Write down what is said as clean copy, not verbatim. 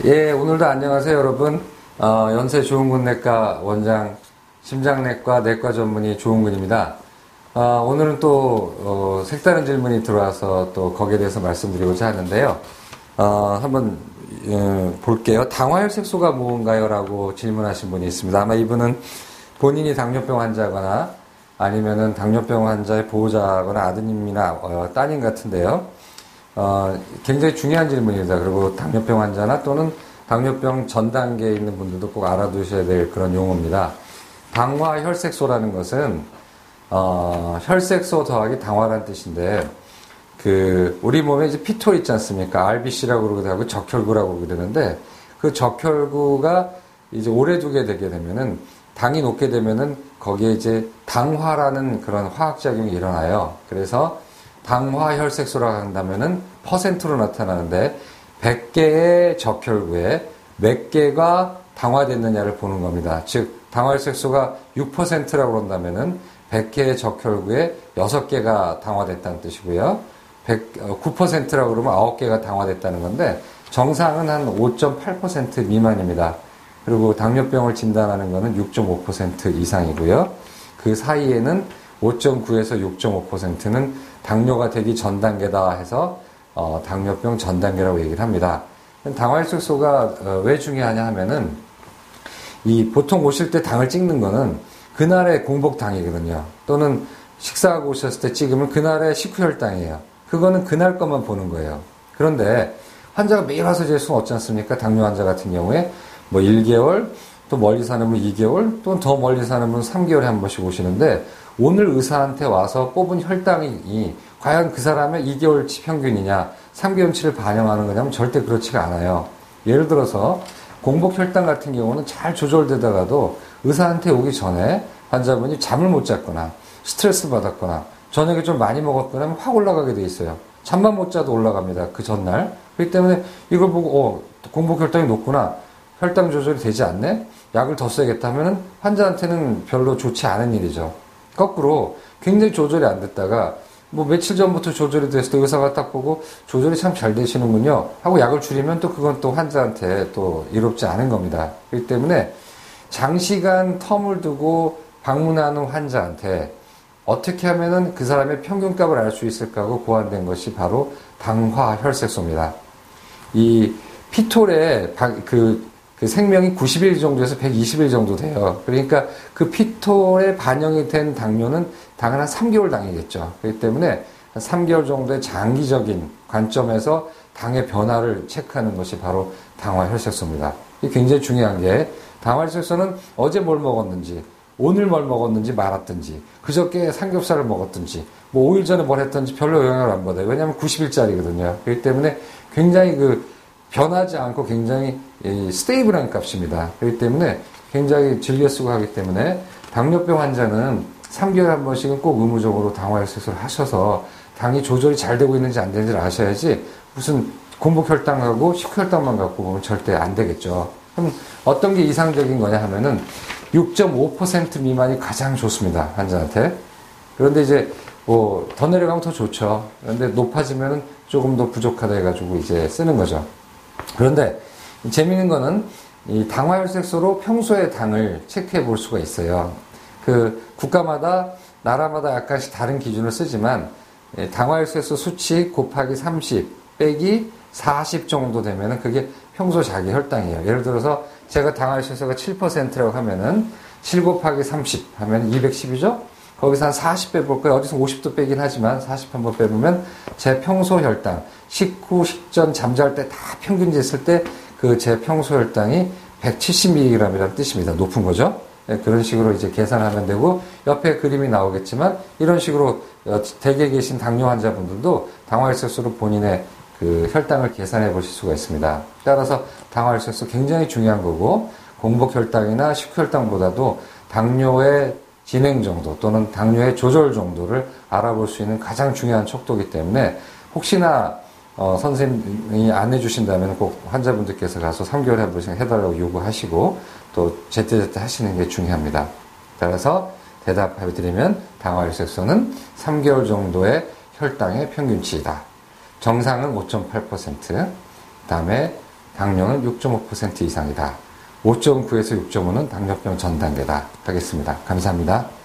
예, 오늘도 안녕하세요, 여러분. 연세 조은근내과 원장, 심장내과, 내과 전문의 조은근입니다. 오늘은 또, 색다른 질문이 들어와서 또 거기에 대해서 말씀드리고자 하는데요. 한번, 볼게요. 당화혈색소가 뭔가요? 라고 질문하신 분이 있습니다. 아마 이분은 본인이 당뇨병 환자거나 아니면은 당뇨병 환자의 보호자거나 아드님이나 따님 같은데요. 굉장히 중요한 질문입니다. 그리고 당뇨병 환자나 또는 당뇨병 전 단계에 있는 분들도 꼭 알아두셔야 될 그런 용어입니다. 당화혈색소라는 것은, 혈색소 더하기 당화라는 뜻인데, 우리 몸에 이제 피톨 있지 않습니까? RBC라고 그러기도 하고 적혈구라고 그러는데, 그 적혈구가 이제 오래 두게 되게 되면은, 당이 높게 되면은 거기에 이제 당화라는 그런 화학작용이 일어나요. 그래서 당화혈색소라고 한다면은 퍼센트로 나타나는데 100개의 적혈구에 몇 개가 당화됐느냐를 보는 겁니다. 즉 당화혈색소가 6%라고 한다면은 100개의 적혈구에 6개가 당화됐다는 뜻이고요. 9%라고 그러면 9개가 당화됐다는 건데 정상은 한 5.8% 미만입니다. 그리고 당뇨병을 진단하는 거는 6.5% 이상이고요. 그 사이에는 5.9에서 6.5%는 당뇨가 되기 전 단계다 해서 당뇨병 전 단계라고 얘기를 합니다. 당화혈색소가 왜 중요하냐 하면은 이 보통 오실 때 당을 찍는 거는 그날의 공복당이거든요. 또는 식사하고 오셨을 때 찍으면 그날의 식후혈당이에요. 그거는 그날 것만 보는 거예요. 그런데 환자가 매일 와서 잴 수는 없지 않습니까? 당뇨 환자 같은 경우에 뭐 1개월, 또 멀리 사는 분 2개월, 또는 더 멀리 사는 분 3개월에 한 번씩 오시는데 오늘 의사한테 와서 뽑은 혈당이 과연 그 사람의 2개월치 평균이냐, 3개월치를 반영하는 거냐면 절대 그렇지가 않아요. 예를 들어서 공복 혈당 같은 경우는 잘 조절되다가도 의사한테 오기 전에 환자분이 잠을 못 잤거나 스트레스 받았거나 저녁에 좀 많이 먹었거나 하면 확 올라가게 돼 있어요. 잠만 못 자도 올라갑니다. 그 전날. 그렇기 때문에 이걸 보고 공복 혈당이 높구나. 혈당 조절이 되지 않네? 약을 더 써야겠다 하면은 환자한테는 별로 좋지 않은 일이죠. 거꾸로 굉장히 조절이 안 됐다가 뭐 며칠 전부터 조절이 됐을 때 의사가 딱 보고 조절이 참 잘 되시는군요 하고 약을 줄이면 또 그건 또 환자한테 또 이롭지 않은 겁니다. 그렇기 때문에 장시간 텀을 두고 방문하는 환자한테 어떻게 하면은 그 사람의 평균값을 알 수 있을까 하고 고안된 것이 바로 당화혈색소입니다. 이 피톨의 그 생명이 90일 정도에서 120일 정도 돼요. 그러니까 그 피톨에 반영이 된 당뇨는 당은 한 3개월 당이겠죠. 그렇기 때문에 한 3개월 정도의 장기적인 관점에서 당의 변화를 체크하는 것이 바로 당화혈색소입니다. 이게 굉장히 중요한 게 당화혈색소는 어제 뭘 먹었는지, 오늘 뭘 먹었는지 말았든지, 그저께 삼겹살을 먹었든지, 뭐 5일 전에 뭘 했든지 별로 영향을 안 받아요. 왜냐하면 90일짜리거든요. 그렇기 때문에 굉장히 변하지 않고 굉장히 스테이블한 값입니다. 그렇기 때문에 굉장히 즐겨 쓰고 하기 때문에 당뇨병 환자는 3개월에 한 번씩은 꼭 의무적으로 당화혈색소를 하셔서 당이 조절이 잘 되고 있는지 안 되는지를 아셔야지 무슨 공복혈당하고 식후혈당만 갖고 보면 절대 안 되겠죠. 그럼 어떤 게 이상적인 거냐 하면은 6.5% 미만이 가장 좋습니다. 환자한테. 그런데 이제 더 내려가면 더 좋죠. 그런데 높아지면은 조금 더 부족하다 해가지고 이제 쓰는 거죠. 그런데 재미있는 거는 이 당화혈색소로 평소에 당을 체크해 볼 수가 있어요. 국가마다 나라마다 약간씩 다른 기준을 쓰지만 당화혈색소 수치 곱하기 30 빼기 40 정도 되면은 그게 평소 자기 혈당이에요. 예를 들어서 제가 당화혈색소가 7%라고 하면은 7 곱하기 30 하면 210이죠? 거기서 한 40 빼볼까요? 어디서 50도 빼긴 하지만 40 한번 빼보면 제 평소 혈당, 식후, 식전, 잠잘 때 다 평균했을 때 제 평소 혈당이 170mg이라는 뜻입니다. 높은 거죠? 네, 그런 식으로 이제 계산하면 되고 옆에 그림이 나오겠지만 이런 식으로 댁에 계신 당뇨 환자분들도 당화혈색소로 본인의 혈당을 계산해 보실 수가 있습니다. 따라서 당화혈색소 굉장히 중요한 거고 공복 혈당이나 식후혈당보다도 당뇨의 진행 정도 또는 당뇨의 조절 정도를 알아볼 수 있는 가장 중요한 척도이기 때문에 혹시나 선생님이 안 해주신다면 꼭 환자분들께서 가서 3개월에 한 번씩 해달라고 요구하시고 또 제때제때 하시는 게 중요합니다. 따라서 대답해드리면 당화혈색소는 3개월 정도의 혈당의 평균치이다. 정상은 5.8%, 그 다음에 당뇨는 6.5% 이상이다. 5.9에서 6.5는 당뇨병 전 단계다. 하겠습니다. 감사합니다.